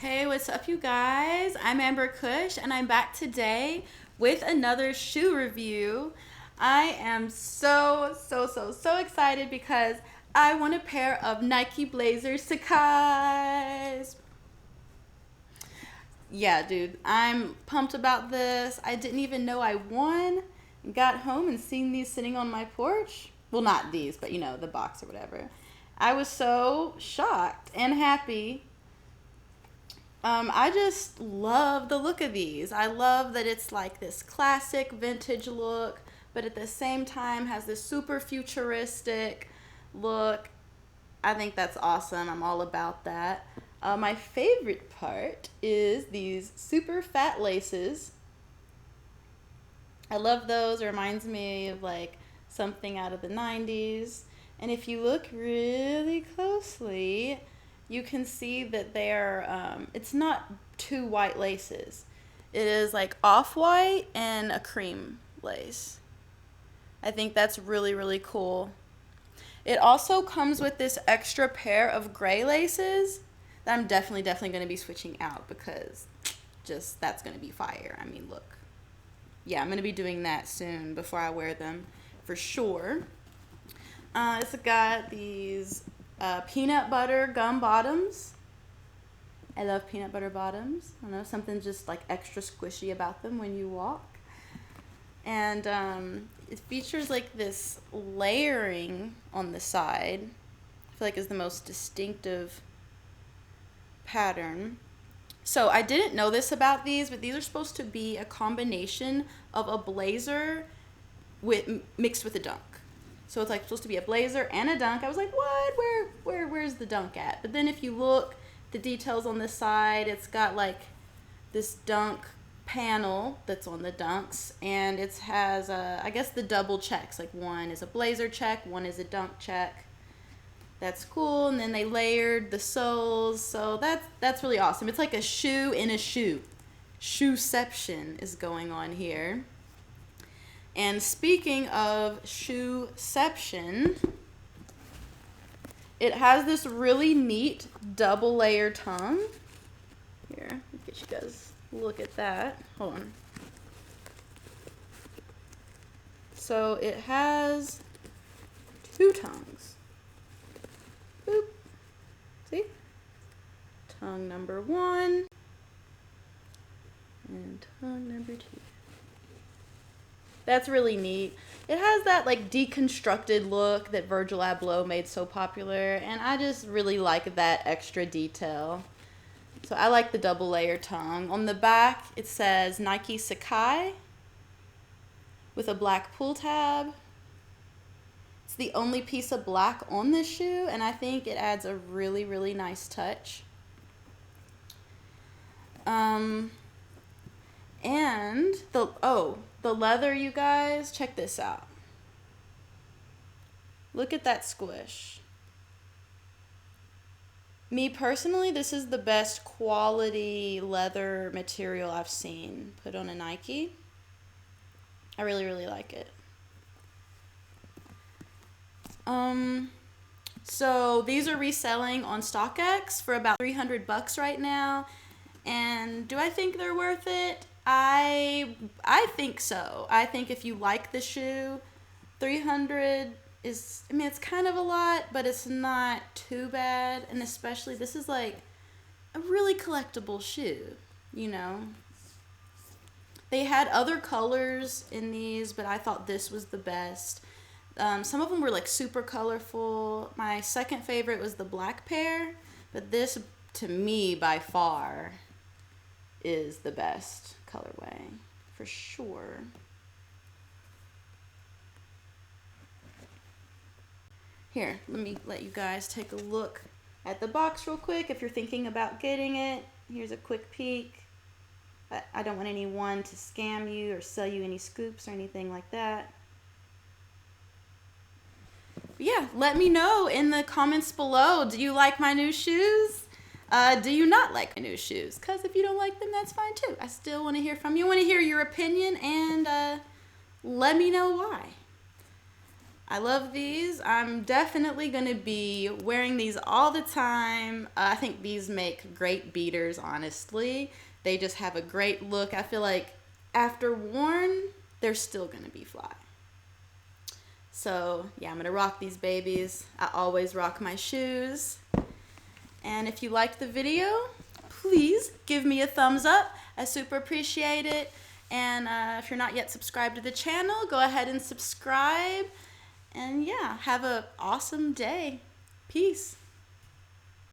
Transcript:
Hey, what's up, you guys? I'm Amber Kush, and I'm back today with another shoe review. I am so excited because I won a pair of Nike Blazer Sacai's. Yeah, dude, I'm pumped about this. I didn't even know I won. Got home and seen these sitting on my porch. Well, not these, but the box or whatever. I was so shocked and happy. I just love the look of these. I love that it's like this classic vintage look, but at the same time has this super futuristic look. I think that's awesome. I'm all about that. My favorite part is these super fat laces. I love those. It reminds me of like something out of the 90s. And if you look really closely, you can see that it's not two white laces. It is like off-white and a cream lace. I think that's really cool. It also comes with this extra pair of gray laces that I'm definitely going to be switching out because just that's going to be fire. I mean, look. Yeah, I'm going to be doing that soon before I wear them for sure. It's got these peanut butter gum bottoms. I love peanut butter bottoms. I don't know, something just like extra squishy about them when you walk. And it features like this layering on the side. I feel like is the most distinctive pattern. So I didn't know this about these, but these are supposed to be a combination of a blazer mixed with a dunk. So it's like supposed to be a blazer and a dunk. I was like, what? Where's the dunk at? But then if you look, the details on this side, it's got like this dunk panel that's on the dunks, and it has I guess the double checks. Like one is a blazer check, one is a dunk check. That's cool. And then they layered the soles, so that's really awesome. It's like a shoe in a shoe. Shoeception is going on here. And speaking of shoeception, it has this really neat double layer tongue. Here, let me get you guys look at that. Hold on. So it has two tongues. Boop. See? Tongue number 1 and tongue number 2. That's really neat. It has that like deconstructed look that Virgil Abloh made so popular, and I just really like that extra detail. So I like the double layer tongue. On the back, it says Nike Sakai with a black pull tab. It's the only piece of black on this shoe, and I think it adds a really nice touch. And the leather, you guys, check this out. Look at that squish. Me personally, this is the best quality leather material I've seen put on a Nike. I really like it. So these are reselling on StockX for about $300 right now. And do I think they're worth it? I think so. I think if you like the shoe, $300 is, I mean, it's kind of a lot, but it's not too bad. And especially, this is like a really collectible shoe, They had other colors in these, but I thought this was the best. Some of them were like super colorful. My second favorite was the black pair, but this, to me, by far, is the best colorway for sure. Here, let me let you guys take a look at the box real quick if you're thinking about getting it. Here's a quick peek. I don't want anyone to scam you or sell you any scoops or anything like that. But yeah, let me know in the comments below. Do you like my new shoes? Do you not like my new shoes? Because if you don't like them, that's fine too. I still want to hear from you. I want to hear your opinion, and let me know why. I love these. I'm definitely going to be wearing these all the time. I think these make great beaters, honestly. They just have a great look. I feel like after worn, they're still going to be fly. So, yeah, I'm going to rock these babies. I always rock my shoes. And if you liked the video, please give me a thumbs up. I super appreciate it. And if you're not yet subscribed to the channel, go ahead and subscribe. And yeah, have an awesome day. Peace.